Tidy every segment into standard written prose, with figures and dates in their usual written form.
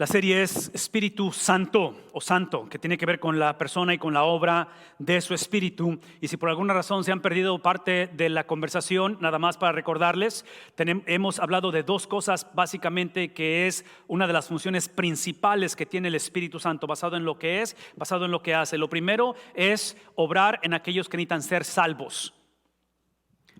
La serie es Espíritu Santo o Santo, que tiene que ver con la persona y con la obra de su Espíritu. Y si por alguna razón se han perdido parte de la conversación, nada más para recordarles, hemos hablado de dos cosas básicamente, que es una de las funciones principales que tiene el Espíritu Santo, basado en lo que es, basado en lo que hace. Lo primero es obrar en aquellos que necesitan ser salvos.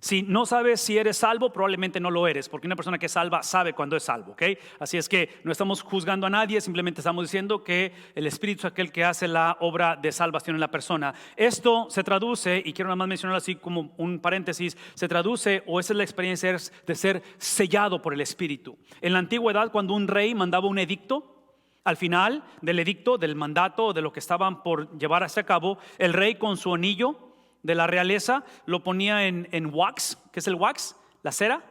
Si no sabes si eres salvo, probablemente no lo eres, porque una persona que es salva sabe cuando es salvo, ¿ok? Así es que no estamos juzgando a nadie, simplemente estamos diciendo que el Espíritu es aquel que hace la obra de salvación en la persona. Esto se traduce, y quiero nada más mencionarlo así como un paréntesis, se traduce, o esa es la experiencia de ser sellado por el Espíritu. En la antigüedad, cuando un rey mandaba un edicto, al final del edicto, del mandato, de lo que estaban por llevar a cabo, el rey con su anillo de la realeza lo ponía en wax. ¿Qué es el wax? La cera.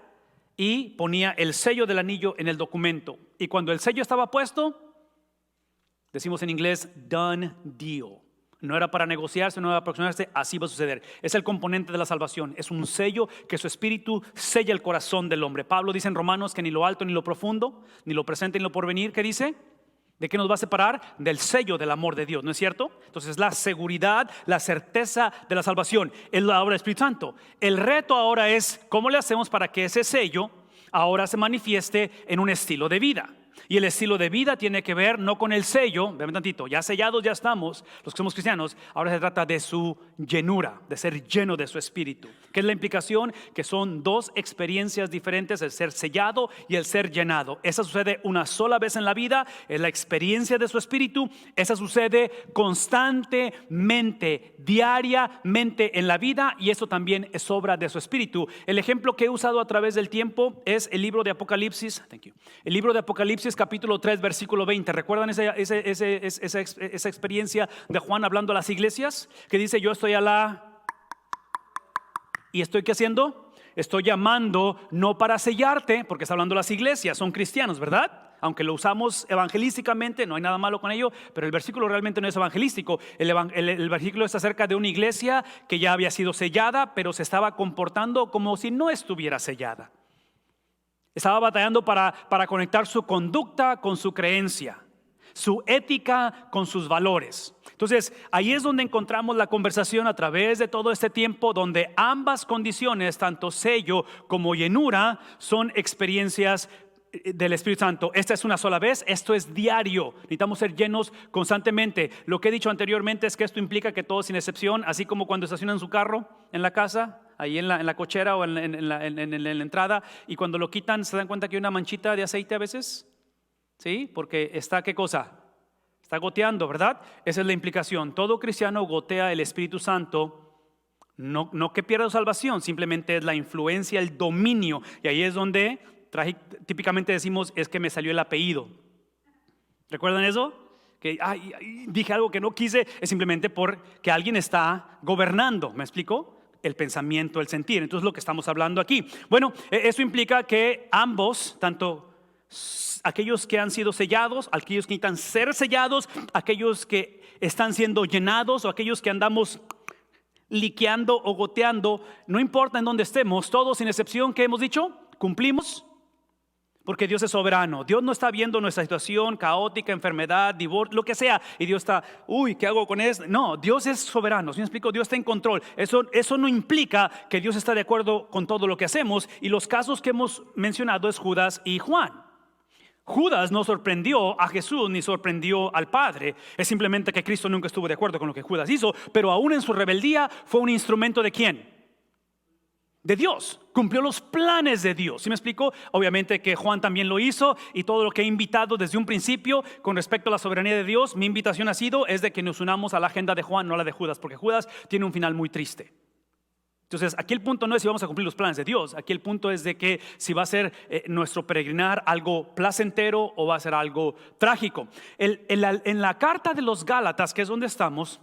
Y ponía el sello del anillo en el documento. Y cuando el sello estaba puesto, decimos en inglés, done deal. No era para negociarse, no era para aproximarse, así va a suceder. Es el componente de la salvación. Es un sello que su Espíritu sella el corazón del hombre. Pablo dice en Romanos que ni lo alto ni lo profundo, ni lo presente ni lo porvenir, ¿qué dice? ¿De qué nos va a separar? Del sello del amor de Dios, ¿no es cierto? Entonces la seguridad, la certeza de la salvación es la obra del Espíritu Santo. El reto ahora es cómo le hacemos para que ese sello ahora se manifieste en un estilo de vida. Y el estilo de vida tiene que ver no con el sello, vean tantito, ya sellados ya estamos, los que somos cristianos. Ahora se trata de su llenura, de ser lleno de su Espíritu. ¿Qué es la implicación? Que son dos experiencias diferentes, el ser sellado y el ser llenado. Esa sucede una sola vez en la vida, es la experiencia de su Espíritu. Esa sucede constantemente, diariamente en la vida, y eso también es obra de su Espíritu. El ejemplo que he usado a través del tiempo es el libro de Apocalipsis. El libro de Apocalipsis capítulo 3 versículo 20. ¿Recuerdan esa experiencia de Juan hablando a las iglesias? Que dice: yo estoy ¿y estoy qué haciendo? Estoy llamando no para sellarte, porque está hablando a las iglesias, son cristianos, ¿verdad? Aunque lo usamos evangelísticamente, no hay nada malo con ello, pero el versículo realmente no es evangelístico. El versículo está acerca de una iglesia que ya había sido sellada, pero se estaba comportando como si no estuviera sellada. Estaba batallando para conectar su conducta con su creencia, su ética con sus valores. Entonces ahí es donde encontramos la conversación a través de todo este tiempo, donde ambas condiciones, tanto sello como llenura, son experiencias del Espíritu Santo. Esta es una sola vez, esto es diario. Necesitamos ser llenos constantemente. Lo que he dicho anteriormente es que esto implica que todos sin excepción, así como cuando estacionan su carro en la casa, ahí en la cochera o en la entrada, y cuando lo quitan se dan cuenta que hay una manchita de aceite a veces, ¿sí? Porque está, ¿qué cosa? Está goteando, ¿verdad? Esa es la implicación. Todo cristiano gotea el Espíritu Santo, no que pierda salvación, simplemente es la influencia, el dominio. Y ahí es donde típicamente decimos: es que me salió el apellido. ¿Recuerdan eso? Que dije algo que no quise. Es simplemente porque alguien está gobernando. ¿Me explico? El pensamiento, el sentir. Entonces lo que estamos hablando aquí. Bueno, eso implica que ambos, tanto aquellos que han sido sellados, aquellos que necesitan ser sellados, aquellos que están siendo llenados, o aquellos que andamos liqueando o goteando, no importa en dónde estemos, todos sin excepción, ¿qué hemos dicho? Cumplimos. Porque Dios es soberano. Dios no está viendo nuestra situación caótica, enfermedad, divorcio, lo que sea, y Dios está, ¿qué hago con esto? No, Dios es soberano. ¿Sí me explico? Dios está en control. Eso no implica que Dios está de acuerdo con todo lo que hacemos. Y los casos que hemos mencionado es Judas y Juan. Judas no sorprendió a Jesús ni sorprendió al Padre. Es simplemente que Cristo nunca estuvo de acuerdo con lo que Judas hizo, pero aún en su rebeldía fue un instrumento ¿de quién? De Dios. Cumplió los planes de Dios. ¿Sí me explico? Obviamente que Juan también lo hizo, y todo lo que he invitado desde un principio con respecto a la soberanía de Dios, mi invitación ha sido es de que nos unamos a la agenda de Juan, no a la de Judas, porque Judas tiene un final muy triste. Entonces aquí el punto no es si vamos a cumplir los planes de Dios. Aquí el punto es de que si va a ser nuestro peregrinar algo placentero o va a ser algo trágico. En la carta de los Gálatas, que es donde estamos,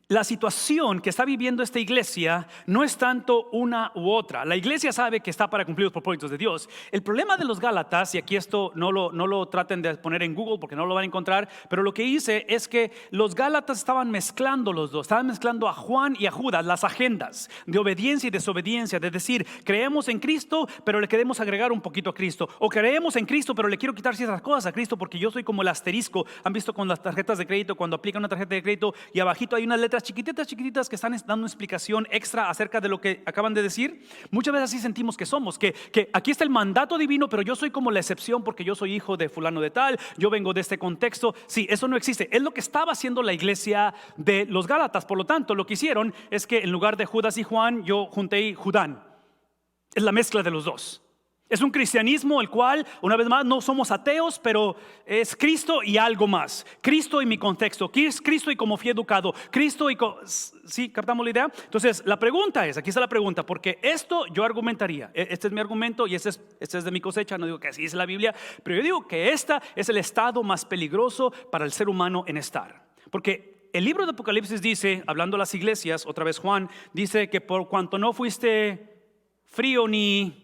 la situación que está viviendo esta iglesia no es tanto una u otra. La iglesia sabe que está para cumplir los propósitos de Dios. El problema de los Gálatas, y aquí esto no lo traten de poner en Google porque no lo van a encontrar, pero lo que hice es que los Gálatas estaban mezclando los dos, estaban mezclando a Juan y a Judas, las agendas de obediencia y desobediencia, de decir, creemos en Cristo, pero le queremos agregar un poquito a Cristo, o creemos en Cristo, pero le quiero quitar ciertas cosas a Cristo porque yo soy como el asterisco. ¿Han visto con las tarjetas de crédito cuando aplican una tarjeta de crédito y abajito hay unas letras chiquititas que están dando una explicación extra acerca de lo que acaban de decir? Muchas veces así sentimos que somos, que aquí está el mandato divino, pero yo soy como la excepción porque yo soy hijo de fulano de tal, yo vengo de este contexto. Sí, eso no existe. Es lo que estaba haciendo la iglesia de los Gálatas. Por lo tanto, lo que hicieron es que en lugar de Judas y Juan, yo junté Judán. Es la mezcla de los dos. Es un cristianismo el cual, una vez más, no somos ateos, pero es Cristo y algo más. Cristo y mi contexto, Cristo y como fui educado, Cristo y ¿sí? ¿Captamos la idea? Entonces, la pregunta es, aquí está la pregunta, porque esto yo argumentaría, este es mi argumento y este es de mi cosecha, no digo que así es la Biblia, pero yo digo que esta es el estado más peligroso para el ser humano en estar. Porque el libro de Apocalipsis dice, hablando a las iglesias, otra vez Juan, dice que por cuanto no fuiste frío ni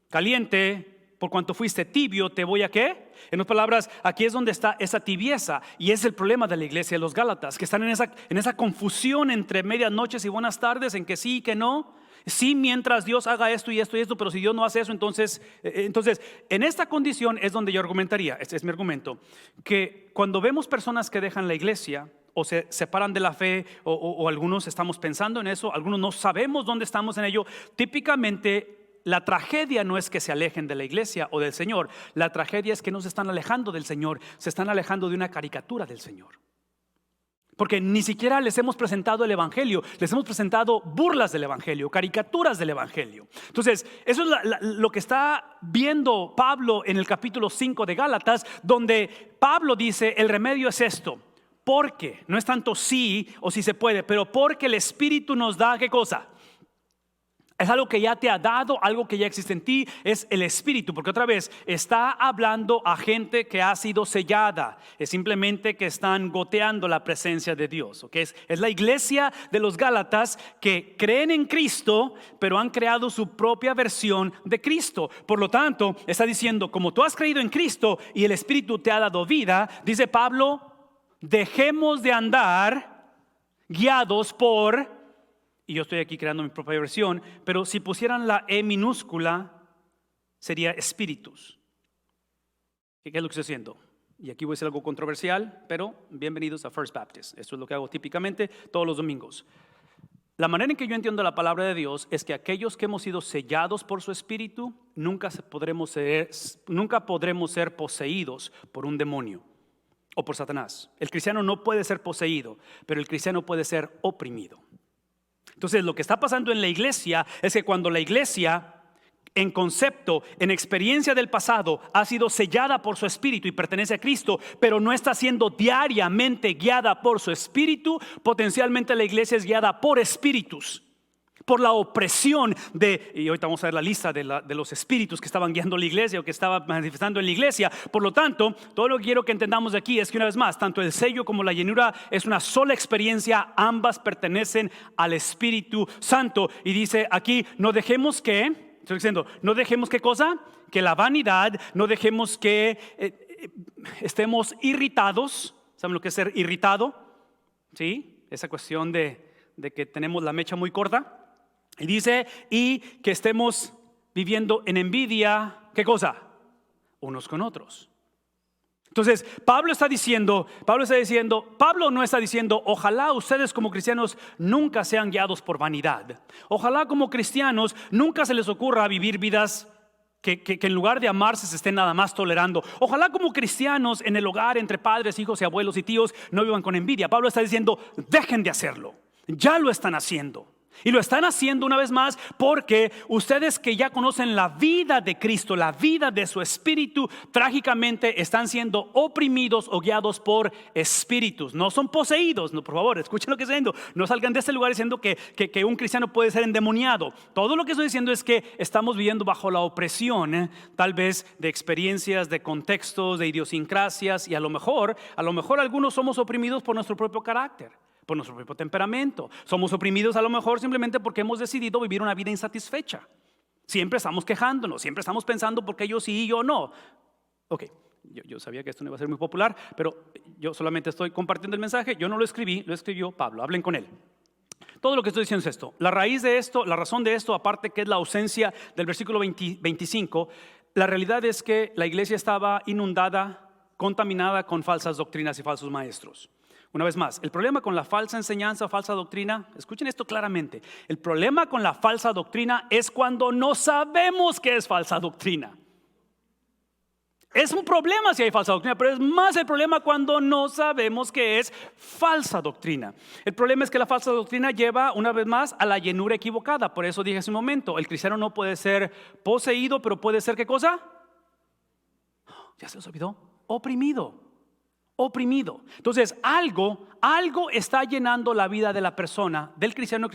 caliente, por cuanto fuiste tibio, te voy a ¿qué? En otras palabras, aquí es donde está esa tibieza. Y es el problema de la iglesia de los Gálatas, que están en esa confusión entre medias noches y buenas tardes, en que sí y que no. Sí, mientras Dios haga esto y esto y esto, pero si Dios no hace eso, entonces en esta condición es donde yo argumentaría, este es mi argumento, que cuando vemos personas que dejan la iglesia o se separan de la fe, o algunos estamos pensando en eso, algunos no sabemos dónde estamos en ello, típicamente la tragedia no es que se alejen de la iglesia o del Señor. La tragedia es que no se están alejando del Señor, se están alejando de una caricatura del Señor. Porque ni siquiera les hemos presentado el evangelio, les hemos presentado burlas del evangelio, caricaturas del evangelio. Entonces, eso es lo que está viendo Pablo en el capítulo 5 de Gálatas, donde Pablo dice, el remedio es esto. Porque, no es tanto sí o si se puede, pero porque el Espíritu nos da, ¿qué cosa? Es algo que ya te ha dado, algo que ya existe en ti, es el Espíritu. Porque otra vez, está hablando a gente que ha sido sellada. Es simplemente que están goteando la presencia de Dios. ¿Okay? Es la iglesia de los Gálatas que creen en Cristo, pero han creado su propia versión de Cristo. Por lo tanto, está diciendo, como tú has creído en Cristo y el Espíritu te ha dado vida, dice Pablo, dejemos de andar guiados por... Y yo estoy aquí creando mi propia versión, pero si pusieran la E minúscula, sería espíritus. ¿Qué es lo que estoy haciendo? Y aquí voy a decir algo controversial, pero bienvenidos a First Baptist. Esto es lo que hago típicamente todos los domingos. La manera en que yo entiendo la palabra de Dios es que aquellos que hemos sido sellados por su espíritu, nunca podremos ser poseídos por un demonio o por Satanás. El cristiano no puede ser poseído, pero el cristiano puede ser oprimido. Entonces lo que está pasando en la iglesia es que cuando la iglesia en concepto, en experiencia del pasado, ha sido sellada por su espíritu y pertenece a Cristo, pero no está siendo diariamente guiada por su espíritu, potencialmente la iglesia es guiada por espíritus, por la opresión y ahorita vamos a ver la lista de los espíritus que estaban guiando la iglesia o que estaban manifestando en la iglesia. Por lo tanto, todo lo que quiero que entendamos de aquí es que una vez más, tanto el sello como la llenura es una sola experiencia, ambas pertenecen al Espíritu Santo. Y dice aquí, no dejemos que, estoy diciendo, no dejemos qué cosa, que la vanidad, no dejemos que estemos irritados. ¿Saben lo que es ser irritado? ¿Sí? Esa cuestión de que tenemos la mecha muy corta. Y dice, y que estemos viviendo en envidia, ¿qué cosa? Unos con otros. Entonces, Pablo no está diciendo, ojalá ustedes como cristianos nunca sean guiados por vanidad. Ojalá como cristianos nunca se les ocurra vivir vidas que en lugar de amarse se estén nada más tolerando. Ojalá como cristianos en el hogar entre padres, hijos y abuelos y tíos no vivan con envidia. Pablo está diciendo, dejen de hacerlo. Ya lo están haciendo. Y lo están haciendo una vez más porque ustedes que ya conocen la vida de Cristo, la vida de su espíritu, trágicamente están siendo oprimidos o guiados por espíritus. No son poseídos, no, por favor, escuchen lo que estoy diciendo. No salgan de este lugar diciendo que un cristiano puede ser endemoniado. Todo lo que estoy diciendo es que estamos viviendo bajo la opresión, tal vez de experiencias, de contextos, de idiosincrasias. Y a lo mejor algunos somos oprimidos por nuestro propio carácter. por nuestro propio temperamento. Somos oprimidos a lo mejor simplemente porque hemos decidido vivir una vida insatisfecha. Siempre estamos quejándonos, siempre estamos pensando por qué yo sí y yo no. Ok, yo sabía que esto no iba a ser muy popular, pero yo solamente estoy compartiendo el mensaje. Yo no lo escribí, lo escribió Pablo. Hablen con él. Todo lo que estoy diciendo es esto. La raíz de esto, la razón de esto, aparte que es la ausencia del versículo 25, la realidad es que la iglesia estaba inundada, contaminada con falsas doctrinas y falsos maestros. Una vez más, el problema con la falsa enseñanza, falsa doctrina, escuchen esto claramente. El problema con la falsa doctrina es cuando no sabemos qué es falsa doctrina. Es un problema si hay falsa doctrina, pero es más el problema cuando no sabemos qué es falsa doctrina. El problema es que la falsa doctrina lleva una vez más a la llenura equivocada. Por eso dije hace un momento, el cristiano no puede ser poseído, pero puede ser ¿qué cosa? ¿Ya se les olvidó? Oprimido. Entonces algo está llenando la vida de la persona, del cristiano.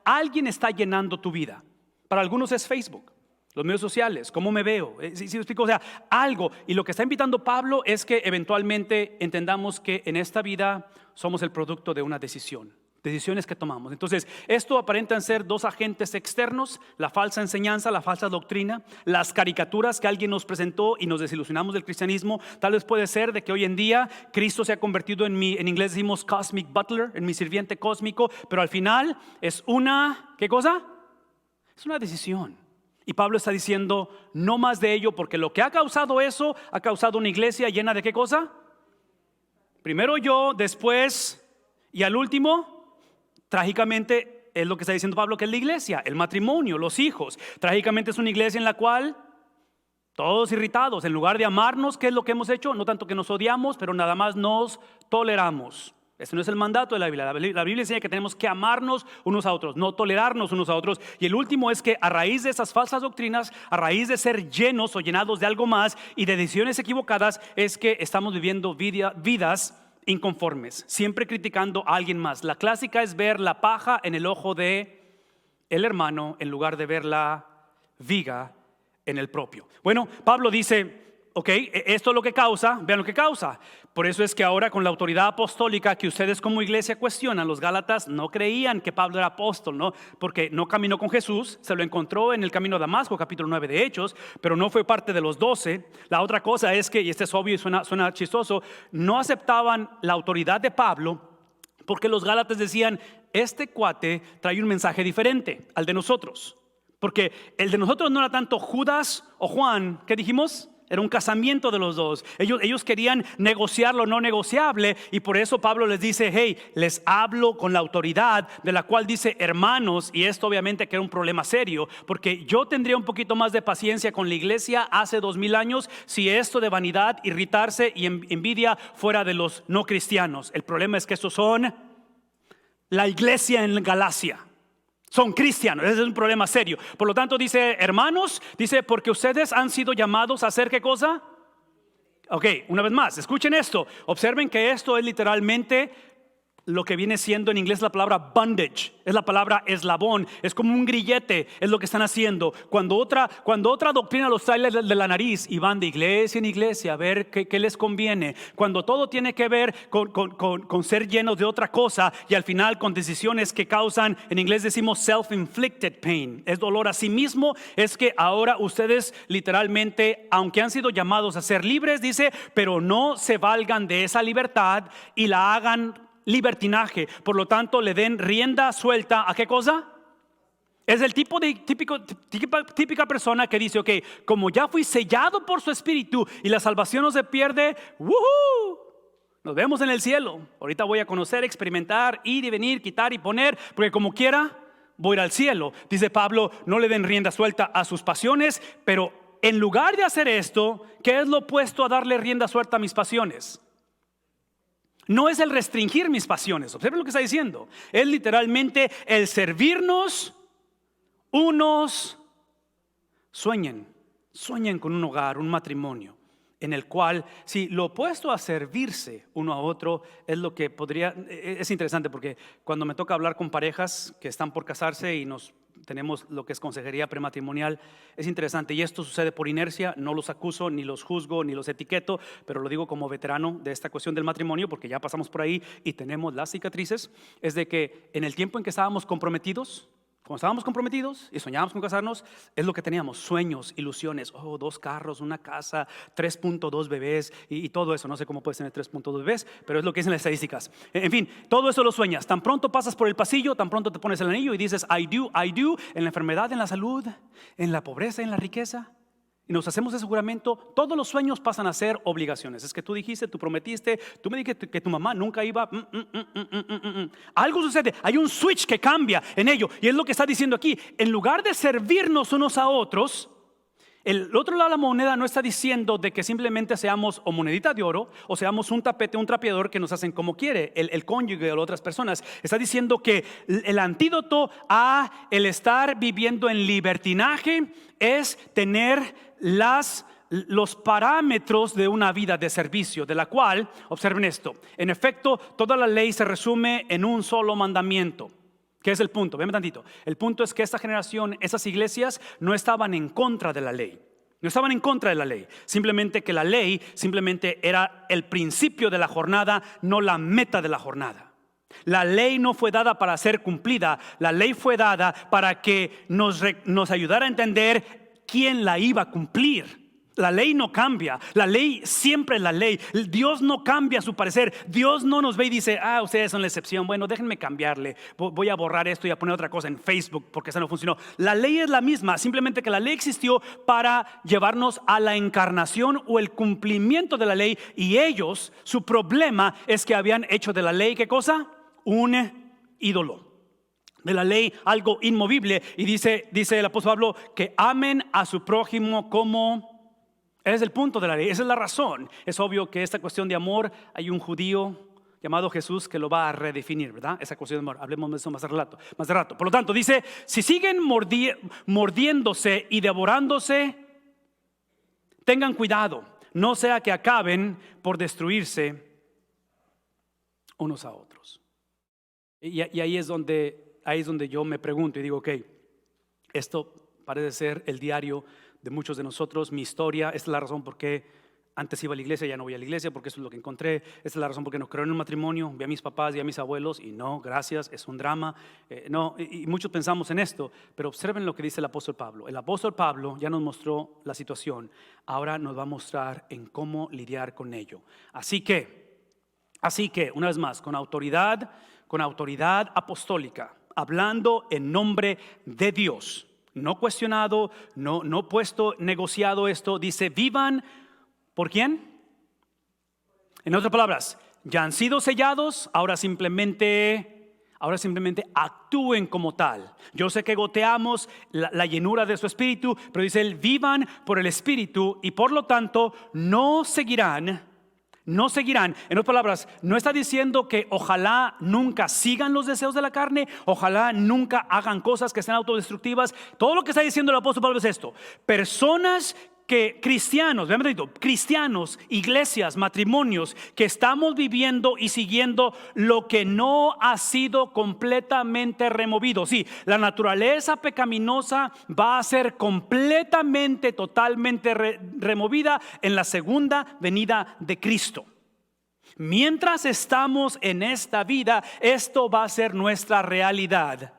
Alguien está llenando tu vida. Para algunos es Facebook, los medios sociales, cómo me veo, ¿sí me explico? O sea, algo. Y lo que está invitando Pablo es que eventualmente entendamos que en esta vida somos el producto de una decisión. Decisiones que tomamos. Entonces, esto aparentan ser dos agentes externos: la falsa enseñanza, la falsa doctrina, las caricaturas que alguien nos presentó y nos desilusionamos del cristianismo. Tal vez puede ser de que hoy en día Cristo se ha convertido en en inglés decimos cosmic butler, en mi sirviente cósmico, pero al final es una, ¿qué cosa? Es una decisión. Y Pablo está diciendo, no más de ello, porque lo que ha causado eso, ha causado una iglesia llena de ¿qué cosa? Primero yo, después y al último. Trágicamente es lo que está diciendo Pablo que es la iglesia, el matrimonio, los hijos. Trágicamente es una iglesia en la cual todos irritados, en lugar de amarnos, ¿qué es lo que hemos hecho? No tanto que nos odiamos, pero nada más nos toleramos. Ese no es el mandato de la Biblia. La Biblia enseña que tenemos que amarnos unos a otros, no tolerarnos unos a otros. Y el último es que a raíz de esas falsas doctrinas, a raíz de ser llenos o llenados de algo más y de decisiones equivocadas, es que estamos viviendo vidas inconformes, siempre criticando a alguien más. La clásica es ver la paja en el ojo de el hermano en lugar de ver la viga en el propio. Bueno, Pablo dice, ok, esto es lo que causa, vean lo que causa. Por eso es que ahora con la autoridad apostólica que ustedes como iglesia cuestionan, los Gálatas no creían que Pablo era apóstol, ¿no? Porque no caminó con Jesús, se lo encontró en el camino a Damasco, capítulo 9 de Hechos, pero no fue parte de los 12. La otra cosa es que, y este es obvio y suena chistoso, no aceptaban la autoridad de Pablo porque los Gálatas decían, este cuate trae un mensaje diferente al de nosotros. Porque el de nosotros no era tanto Judas o Juan, ¿qué dijimos? Era un casamiento de los dos. Ellos querían negociar lo no negociable. Y por eso Pablo les dice, hey, les hablo con la autoridad de la cual dice hermanos. Y esto obviamente que era un problema serio, porque yo tendría un poquito más de paciencia con la iglesia hace 2000 años si esto de vanidad, irritarse y envidia fuera de los no cristianos. El problema es que estos son la iglesia en Galacia. Son cristianos, ese es un problema serio. Por lo tanto dice, hermanos, dice, porque ustedes han sido llamados a hacer ¿qué cosa? Ok, una vez más, escuchen esto. Observen que esto es literalmente lo que viene siendo en inglés la palabra bondage. Es la palabra eslabón, es como un grillete, es lo que están haciendo. Cuando otra doctrina los trae de la nariz y van de iglesia en iglesia a ver qué les conviene. Cuando todo tiene que ver con ser llenos de otra cosa y al final con decisiones que causan, en inglés decimos self-inflicted pain, es dolor a sí mismo. Es que ahora ustedes literalmente, aunque han sido llamados a ser libres, dice, pero no se valgan de esa libertad y la hagan libertinaje. Por lo tanto, le den rienda suelta ¿a qué cosa? Es el típica persona que dice, ok, como ya fui sellado por su espíritu y la salvación no se pierde, ¡woohoo! Nos vemos en el cielo. Ahorita voy a conocer, experimentar, ir y venir, quitar y poner, porque como quiera voy a ir al cielo. Dice Pablo, no le den rienda suelta a sus pasiones, pero en lugar de hacer esto, ¿qué es lo opuesto a darle rienda suelta a mis pasiones? No es el restringir mis pasiones. Observen lo que está diciendo. Es literalmente el servirnos unos. Sueñen con un hogar, un matrimonio. en el cual, si lo opuesto a servirse uno a otro es lo que podría, es interesante porque cuando me toca hablar con parejas que están por casarse y tenemos lo que es consejería prematrimonial, es interesante, y esto sucede por inercia, no los acuso, ni los juzgo, ni los etiqueto, pero lo digo como veterano de esta cuestión del matrimonio, porque ya pasamos por ahí y tenemos las cicatrices. Es de que en el tiempo en que estábamos comprometidos, cuando estábamos comprometidos y soñábamos con casarnos, es lo que teníamos: sueños, ilusiones, 2 carros, una casa, 3.2 bebés y todo eso. No sé cómo puedes tener 3.2 bebés, pero es lo que dicen las estadísticas. En fin, todo eso lo sueñas. Tan pronto pasas por el pasillo, tan pronto te pones el anillo y dices I do, en la enfermedad, en la salud, en la pobreza, en la riqueza. Y nos hacemos ese juramento. Todos los sueños pasan a ser obligaciones. Es que tú dijiste, tú prometiste, tú me dijiste que tu mamá nunca iba. Algo sucede, hay un switch que cambia en ello. Y es lo que está diciendo aquí. En lugar de servirnos unos a otros, el otro lado de la moneda no está diciendo de que simplemente seamos o monedita de oro o seamos un tapete, un trapeador que nos hacen como quiere el cónyuge o otras personas. Está diciendo que el antídoto a el estar viviendo en libertinaje es tener los parámetros de una vida de servicio, de la cual, observen esto, en efecto, toda la ley se resume en un solo mandamiento. ¿Qué es el punto? Véanme tantito. El punto es que esta generación, esas iglesias no estaban en contra de la ley. No estaban en contra de la ley. Simplemente que la ley simplemente era el principio de la jornada, no la meta de la jornada. La ley no fue dada para ser cumplida. La ley fue dada para que nos ayudara a entender quién la iba a cumplir. La ley no cambia, la ley siempre es la ley. Dios no cambia su parecer. Dios no nos ve y dice, ustedes son la excepción, bueno, déjenme cambiarle, voy a borrar esto y a poner otra cosa en Facebook porque eso no funcionó. La ley es la misma, simplemente que la ley existió para llevarnos a la encarnación o el cumplimiento de la ley. Y ellos, su problema es que habían hecho de la ley, ¿qué cosa? Un ídolo. De la ley algo inmovible. Y dice el apóstol Pablo que amen a su prójimo como... Ese es el punto de la ley, esa es la razón. Es obvio que esta cuestión de amor, hay un judío llamado Jesús que lo va a redefinir, ¿verdad? Esa cuestión de amor, hablemos de eso más de rato. Por lo tanto, dice, si siguen mordiéndose y devorándose, tengan cuidado, no sea que acaben por destruirse unos a otros. Y ahí es donde yo me pregunto y digo, ok, esto parece ser el diario de muchos de nosotros, mi historia. Esta es la razón por qué antes iba a la iglesia, ya no voy a la iglesia, porque eso es lo que encontré. Esta es la razón por qué no creo en un matrimonio. Vi a mis papás y a mis abuelos y no, gracias, es un drama. Y muchos pensamos en esto, pero observen lo que dice el apóstol Pablo. El apóstol Pablo ya nos mostró la situación, ahora nos va a mostrar en cómo lidiar con ello. Así que, una vez más, con autoridad apostólica, hablando en nombre de Dios, no cuestionado, no puesto, negociado esto. Dice, vivan, ¿por quién? En otras palabras, ya han sido sellados, ahora simplemente actúen como tal. Yo sé que goteamos la llenura de su espíritu, pero dice él, vivan por el espíritu y por lo tanto no seguirán. En otras palabras, no está diciendo que ojalá nunca sigan los deseos de la carne, ojalá nunca hagan cosas que sean autodestructivas. Todo lo que está diciendo el apóstol Pablo es esto: personas cristianos, iglesias, matrimonios que estamos viviendo y siguiendo lo que no ha sido completamente removido. Sí, la naturaleza pecaminosa va a ser completamente, totalmente removida en la segunda venida de Cristo. Mientras estamos en esta vida, esto va a ser nuestra realidad.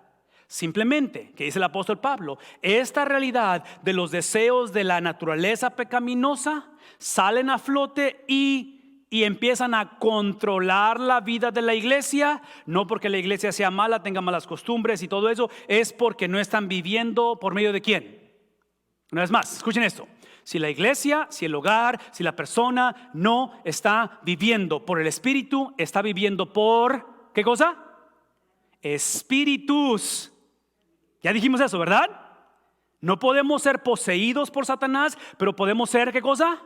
Simplemente, que dice el apóstol Pablo, esta realidad de los deseos de la naturaleza pecaminosa salen a flote y empiezan a controlar la vida de la iglesia. No porque la iglesia sea mala, tenga malas costumbres y todo eso, es porque no están viviendo por medio de ¿quién? Una vez más, escuchen esto. Si la iglesia, si el hogar, si la persona no está viviendo por el Espíritu, está viviendo por ¿qué cosa? Espíritus. Ya dijimos eso, ¿verdad? No podemos ser poseídos por Satanás, pero podemos ser ¿qué cosa?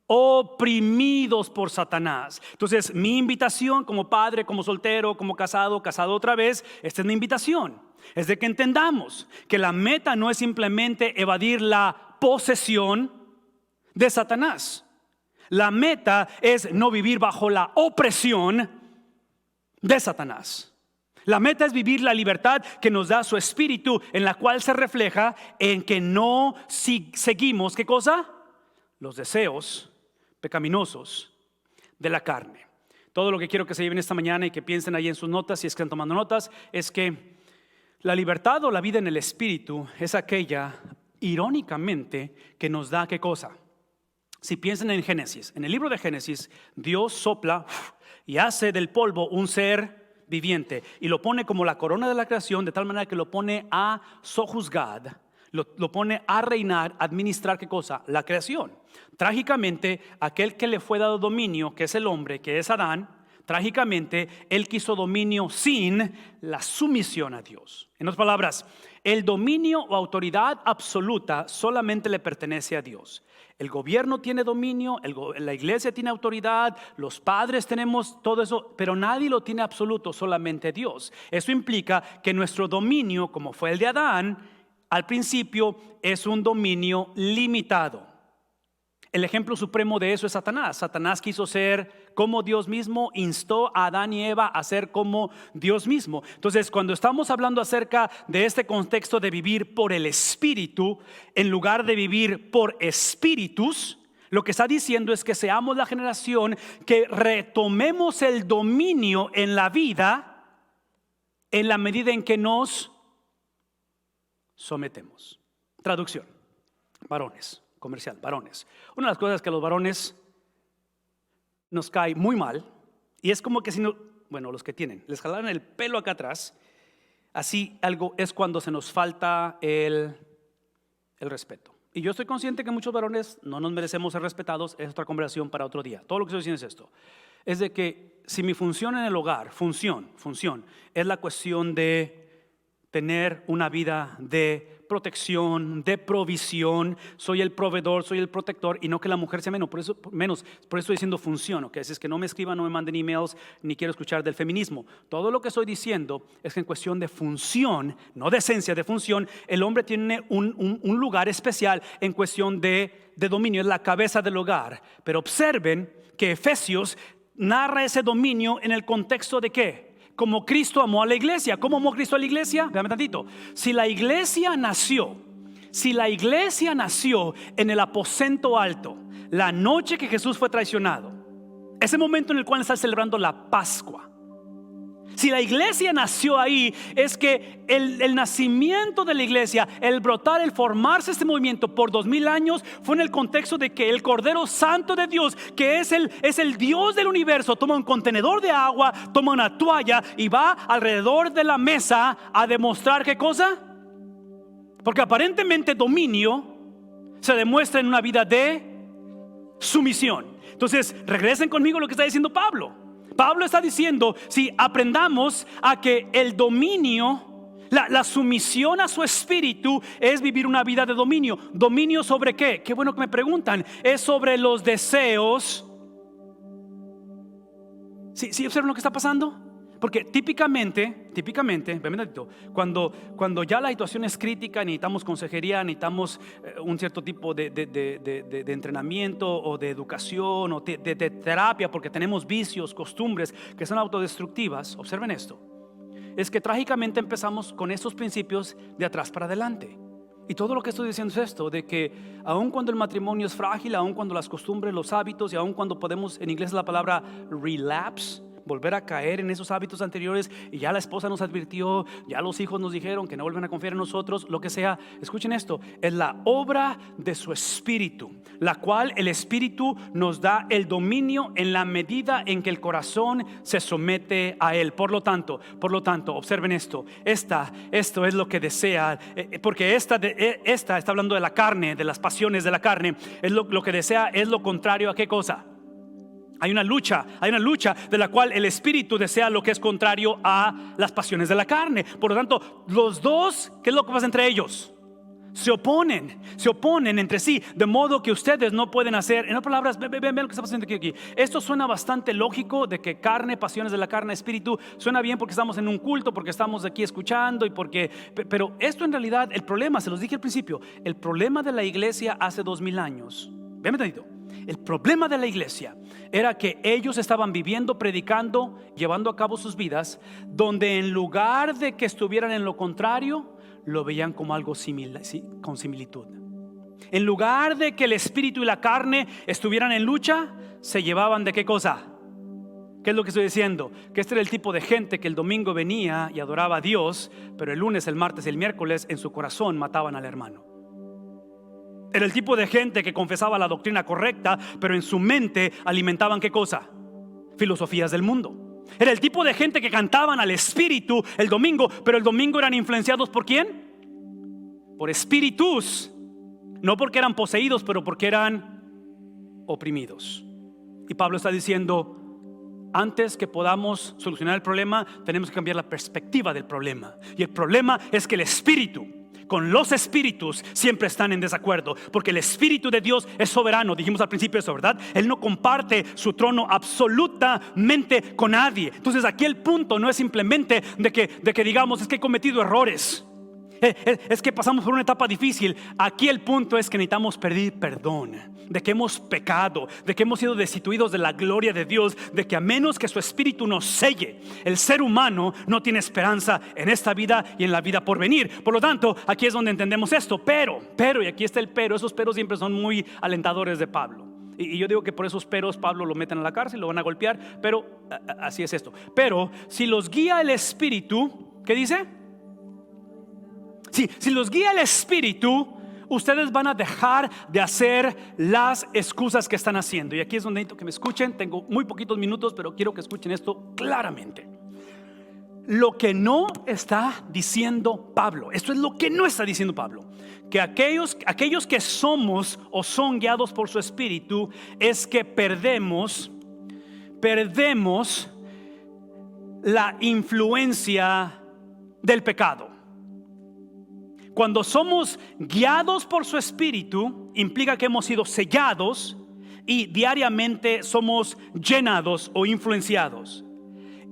Oprimidos por Satanás. Entonces, mi invitación como padre, como soltero, como casado otra vez, esta es mi invitación. Es de que entendamos que la meta no es simplemente evadir la posesión de Satanás. La meta es no vivir bajo la opresión de Satanás. La meta es vivir la libertad que nos da su espíritu, en la cual se refleja en que no seguimos, ¿qué cosa? Los deseos pecaminosos de la carne. Todo lo que quiero que se lleven esta mañana y que piensen ahí en sus notas, si es que están tomando notas, es que la libertad o la vida en el espíritu es aquella, irónicamente, que nos da ¿qué cosa? Si piensan en Génesis, en el libro de Génesis, Dios sopla y hace del polvo un ser viviente y lo pone como la corona de la creación, de tal manera que lo pone a sojuzgar, lo pone a reinar, a administrar ¿qué cosa? La creación. Trágicamente, aquel que le fue dado dominio, que es el hombre, que es Adán, trágicamente, él quiso dominio sin la sumisión a Dios. En otras palabras, el dominio o autoridad absoluta solamente le pertenece a Dios. El gobierno tiene dominio, la iglesia tiene autoridad, los padres tenemos todo eso, pero nadie lo tiene absoluto, solamente Dios. Eso implica que nuestro dominio, como fue el de Adán, al principio es un dominio limitado. El ejemplo supremo de eso es Satanás. Satanás quiso ser como Dios mismo, instó a Adán y Eva a ser como Dios mismo. Entonces, cuando estamos hablando acerca de este contexto de vivir por el Espíritu, en lugar de vivir por espíritus, lo que está diciendo es que seamos la generación que retomemos el dominio en la vida en la medida en que nos sometemos. Traducción: varones. Comercial, varones. Una de las cosas que a los varones nos cae muy mal, y es como que si no, bueno, los que tienen, les jalaran el pelo acá atrás, así algo es cuando se nos falta el respeto. Y yo estoy consciente que muchos varones no nos merecemos ser respetados, es otra conversación para otro día. Todo lo que estoy diciendo es esto, es de que si mi función en el hogar, función, es la cuestión de tener una vida de protección, de provisión, soy el proveedor, soy el protector, y no que la mujer sea menos. Por eso estoy diciendo función, ¿ok? Así es que no me escriban, no me manden emails, ni quiero escuchar del feminismo. Todo lo que estoy diciendo es que en cuestión de función, no de esencia, de función, el hombre tiene un lugar especial en cuestión de dominio, es la cabeza del hogar. Pero observen que Efesios narra ese dominio en el contexto de ¿qué? Como Cristo amó a la iglesia. ¿Cómo amó Cristo a la iglesia? Déjame tantito. Si la iglesia nació en el aposento alto, la noche que Jesús fue traicionado, ese momento en el cual está celebrando la Pascua, si la iglesia nació ahí, es que el nacimiento de la iglesia, el brotar, el formarse este movimiento por 2000 años, fue en el contexto de que el Cordero Santo de Dios, que es el Dios del universo, toma un contenedor de agua, toma una toalla y va alrededor de la mesa a demostrar ¿qué cosa? Porque aparentemente dominio se demuestra en una vida de sumisión. Entonces regresen conmigo a lo que está diciendo Pablo. Pablo está diciendo, si aprendamos a que el dominio, la sumisión a su espíritu es vivir una vida de dominio. ¿Dominio sobre qué? Qué bueno que me preguntan. Es sobre los deseos. ¿Sí observan lo que está pasando? Porque típicamente, cuando ya la situación es crítica, necesitamos consejería, necesitamos un cierto tipo de entrenamiento o de educación o de terapia, porque tenemos vicios, costumbres que son autodestructivas. Observen esto, es que trágicamente empezamos con estos principios de atrás para adelante. Y todo lo que estoy diciendo es esto, de que aun cuando el matrimonio es frágil, aun cuando las costumbres, los hábitos, y aun cuando podemos, en inglés la palabra relapse, volver a caer en esos hábitos anteriores, y ya la esposa nos advirtió, ya los hijos nos dijeron que no vuelven a confiar en nosotros, lo que sea. Escuchen esto, es la obra de su espíritu, la cual el espíritu nos da el dominio en la medida en que el corazón se somete a él. Por lo tanto, observen esto es lo que desea, porque esta está hablando de la carne, de las pasiones de la carne. Es lo que desea, es lo contrario a ¿qué cosa? Hay una lucha de la cual el espíritu desea lo que es contrario a las pasiones de la carne. Por lo tanto, los dos, ¿qué es lo que pasa entre ellos? Se oponen entre sí, de modo que ustedes no pueden hacer. En otras palabras, vean lo que está pasando aquí. Esto suena bastante lógico, de que carne, pasiones de la carne, espíritu. Suena bien porque estamos en un culto, porque estamos aquí escuchando pero esto en realidad, el problema, se los dije al principio, el problema de la iglesia hace 2000 años, vean tantito, El problema de la iglesia era que ellos estaban viviendo, predicando, llevando a cabo sus vidas, donde en lugar de que estuvieran en lo contrario, lo veían como algo similar, con similitud. En lugar de que el espíritu y la carne estuvieran en lucha, se llevaban ¿de qué cosa? ¿Qué es lo que estoy diciendo? Que este era el tipo de gente que el domingo venía y adoraba a Dios, pero el lunes, el martes y el miércoles en su corazón mataban al hermano. Era el tipo de gente que confesaba la doctrina correcta, pero en su mente alimentaban ¿qué cosa? Filosofías del mundo. Era el tipo de gente que cantaban al espíritu el domingo, pero el domingo eran influenciados ¿por quién? Por espíritus. No porque eran poseídos, pero porque eran oprimidos. Y Pablo está diciendo: antes que podamos solucionar el problema, tenemos que cambiar la perspectiva del problema. Y el problema es que el espíritu con los espíritus siempre están en desacuerdo, porque el espíritu de Dios es soberano. Dijimos al principio eso, ¿verdad? Él no comparte su trono absolutamente con nadie. Entonces aquí el punto no es simplemente de que digamos es que he cometido errores, es que pasamos por una etapa difícil. Aquí el punto es que necesitamos pedir perdón, de que hemos pecado, de que hemos sido destituidos de la gloria de Dios, de que a menos que su espíritu nos selle, el ser humano no tiene esperanza en esta vida y en la vida por venir. Por lo tanto, aquí es donde entendemos esto. Pero, y aquí está el pero. Esos peros siempre son muy alentadores de Pablo. Y yo digo que por esos peros Pablo lo meten a la cárcel, lo van a golpear. Pero así es esto. Pero si los guía el espíritu, ¿qué dice? Si los guía el espíritu, ustedes van a dejar de hacer las excusas que están haciendo. Y aquí es donde necesito que me escuchen. Tengo muy poquitos minutos, pero quiero que escuchen esto claramente. Lo que no está diciendo Pablo, esto es lo que no está diciendo Pablo, que aquellos que somos o son guiados por su espíritu, es que perdemos la influencia del pecado. Cuando somos guiados por su espíritu, implica que hemos sido sellados y diariamente somos llenados o influenciados.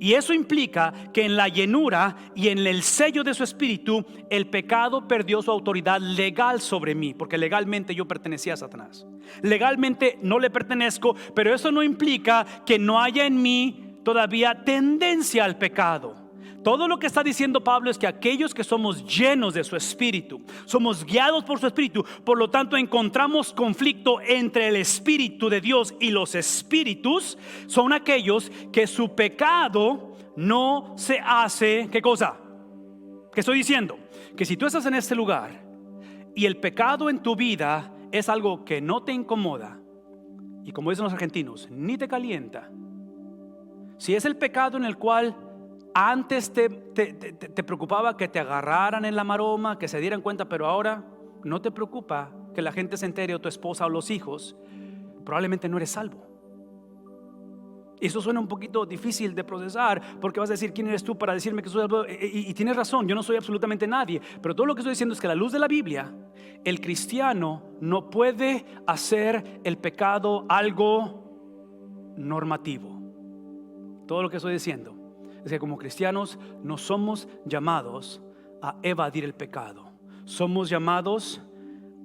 Y eso implica que en la llenura y en el sello de su espíritu, el pecado perdió su autoridad legal sobre mí, porque legalmente yo pertenecía a Satanás. Legalmente no le pertenezco, pero eso no implica que no haya en mí todavía tendencia al pecado. Todo lo que está diciendo Pablo es que aquellos que somos llenos de su espíritu, somos guiados por su espíritu, por lo tanto encontramos conflicto entre el espíritu de Dios y los espíritus, son aquellos que su pecado no se hace, ¿qué cosa? ¿Qué estoy diciendo? Que si tú estás en este lugar y el pecado en tu vida es algo que no te incomoda, y como dicen los argentinos, ni te calienta, si es el pecado en el cual antes te preocupaba que te agarraran en la maroma, que se dieran cuenta, pero ahora no te preocupa que la gente se entere, o tu esposa o los hijos, probablemente no eres salvo. Y eso suena un poquito difícil de procesar, porque vas a decir: ¿quién eres tú para decirme que soy salvo? Y tienes razón, yo no soy absolutamente nadie. Pero todo lo que estoy diciendo es que a la luz de la Biblia, el cristiano no puede hacer el pecado algo normativo. Todo lo que estoy diciendo es que como cristianos no somos llamados a evadir el pecado. Somos llamados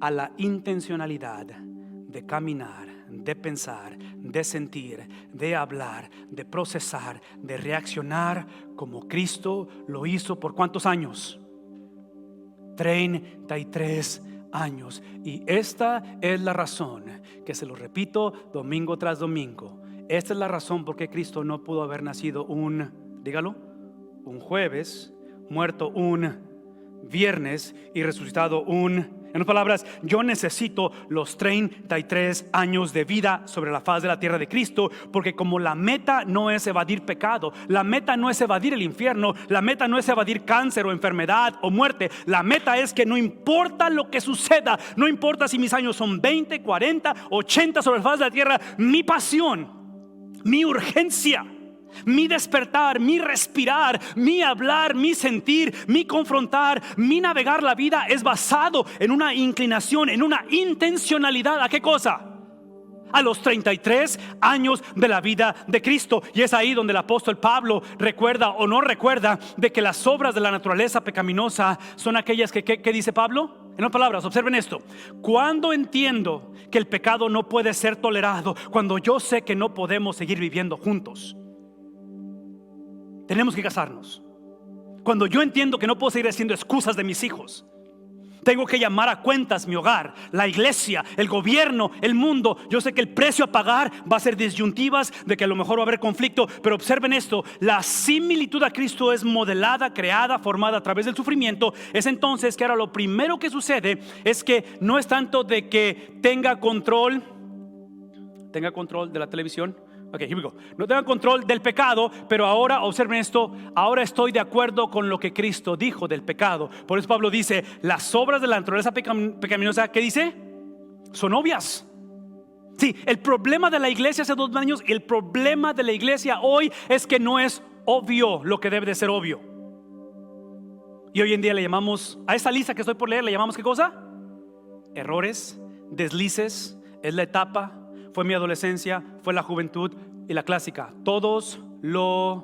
a la intencionalidad de caminar, de pensar, de sentir, de hablar, de procesar, de reaccionar como Cristo lo hizo por ¿cuántos años? 33 años. Y esta es la razón, que se lo repito domingo tras domingo. Esta es la razón por qué Cristo no pudo haber nacido dígalo, un jueves, muerto un viernes y resucitado en otras palabras, yo necesito los 33 años de vida sobre la faz de la tierra de Cristo, porque como la meta no es evadir pecado, la meta no es evadir el infierno, la meta no es evadir cáncer o enfermedad o muerte, la meta es que no importa lo que suceda, no importa si mis años son 20, 40, 80 sobre la faz de la tierra, mi pasión, mi urgencia, mi despertar, mi respirar, mi hablar, mi sentir, mi confrontar, mi navegar la vida es basado en una inclinación, en una intencionalidad. ¿A qué cosa? A los 33 años de la vida de Cristo. Y es ahí donde el apóstol Pablo recuerda o no recuerda de que las obras de la naturaleza pecaminosa son aquellas que, ¿qué dice Pablo? En otras palabras, observen esto. Cuando entiendo que el pecado no puede ser tolerado, cuando yo sé que no podemos seguir viviendo juntos, tenemos que casarnos. Cuando yo entiendo que no puedo seguir haciendo excusas de mis hijos, tengo que llamar a cuentas mi hogar, la iglesia, el gobierno, el mundo. Yo sé que el precio a pagar va a ser disyuntivas, de que a lo mejor va a haber conflicto, pero observen esto: la similitud a Cristo es modelada, creada, formada a través del sufrimiento. Es entonces que ahora lo primero que sucede es que no es tanto de que tenga control de la televisión. Ok, here we go. No tenga control del pecado, pero ahora, observen esto, ahora estoy de acuerdo con lo que Cristo dijo del pecado. Por eso Pablo dice, las obras de la naturaleza pecaminosa, ¿qué dice? Son obvias. Sí, el problema de la iglesia hace 2 años y el problema de la iglesia hoy es que no es obvio lo que debe de ser obvio. Y hoy en día le llamamos, a esta lista que estoy por leer, le llamamos ¿qué cosa? Errores, deslices, es la etapa. Fue mi adolescencia, fue la juventud y la clásica. Todos lo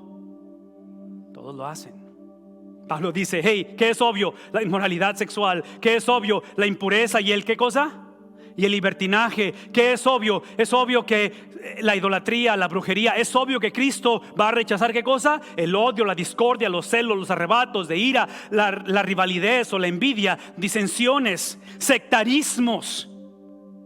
hacen. Pablo dice, hey, ¿qué es obvio? La inmoralidad sexual. ¿Qué es obvio? La impureza y el ¿qué cosa? Y el libertinaje. ¿Qué es obvio? Es obvio que la idolatría, la brujería. Es obvio que Cristo va a rechazar ¿qué cosa? El odio, la discordia, los celos, los arrebatos de ira, la rivalidad o la envidia, disensiones, sectarismos.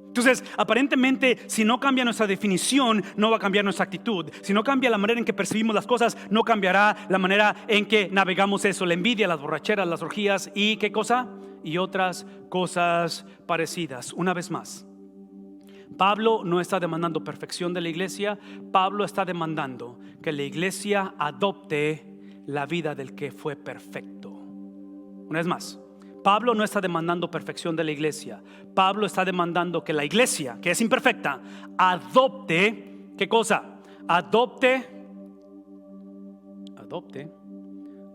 Entonces, aparentemente, si no cambia nuestra definición, no va a cambiar nuestra actitud. Si no cambia la manera en que percibimos las cosas, no cambiará la manera en que navegamos eso. La envidia, las borracheras, las orgías y ¿qué cosa? Y otras cosas parecidas. Una vez más, Pablo no está demandando perfección de la iglesia. Pablo está demandando que la iglesia adopte la vida del que fue perfecto. Una vez más, Pablo no está demandando perfección de la iglesia. Pablo está demandando que la iglesia, que es imperfecta, adopte, ¿qué cosa? Adopte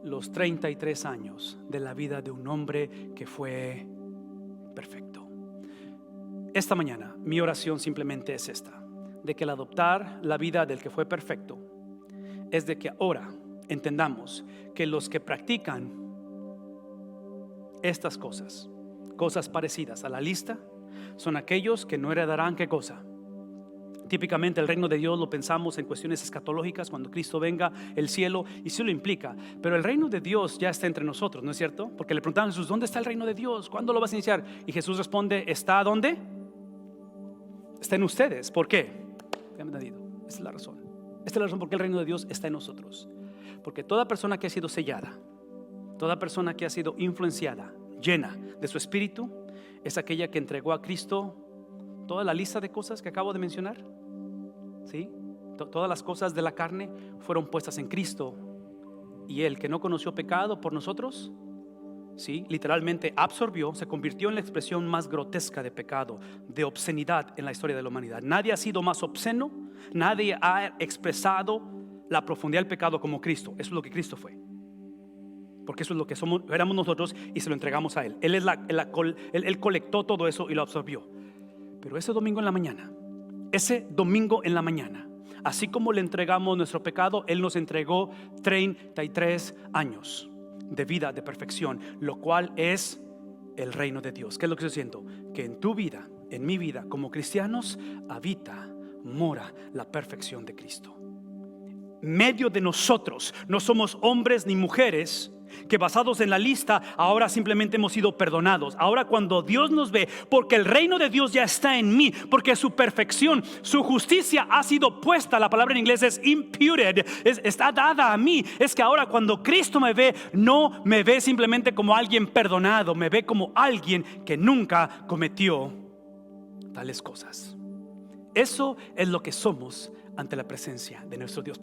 los 33 años de la vida de un hombre que fue perfecto. Esta mañana mi oración simplemente es esta: de que al adoptar la vida del que fue perfecto, es de que ahora entendamos que los que practican estas cosas parecidas a la lista, son aquellos que no heredarán ¿qué cosa? Típicamente el reino de Dios lo pensamos en cuestiones escatológicas, cuando Cristo venga, el cielo, y sí lo implica. Pero el reino de Dios ya está entre nosotros, ¿no es cierto? Porque le preguntaban a Jesús, ¿dónde está el reino de Dios? ¿Cuándo lo vas a iniciar? Y Jesús responde, ¿está dónde? Está en ustedes. ¿Por qué? Esta es la razón. Esta es la razón por qué el reino de Dios está en nosotros. Porque toda persona que ha sido sellada, toda persona que ha sido influenciada, llena de su espíritu, es aquella que entregó a Cristo toda la lista de cosas que acabo de mencionar. ¿Sí? Todas las cosas de la carne fueron puestas en Cristo. Y Él, que no conoció pecado por nosotros, ¿sí? Literalmente absorbió, se convirtió en la expresión más grotesca de pecado, de obscenidad en la historia de la humanidad. Nadie ha sido más obsceno, nadie ha expresado la profundidad del pecado como Cristo. Eso es lo que Cristo fue. Porque eso es lo que éramos nosotros, y se lo entregamos a Él. Él colectó todo eso y lo absorbió. Pero ese domingo en la mañana, así como le entregamos nuestro pecado, Él nos entregó 33 años de vida de perfección, lo cual es el reino de Dios. ¿Qué es lo que estoy diciendo? Que en tu vida, en mi vida, como cristianos, mora la perfección de Cristo. Medio de nosotros no somos hombres ni mujeres que basados en la lista ahora simplemente hemos sido perdonados. Ahora cuando Dios nos ve, porque el reino de Dios ya está en mí, porque su perfección, su justicia ha sido puesta, la palabra en inglés es imputed, está dada a mí. Es que ahora cuando Cristo me ve, no me ve simplemente como alguien perdonado, me ve como alguien que nunca cometió tales cosas. Eso es lo que somos ante la presencia de nuestro Dios.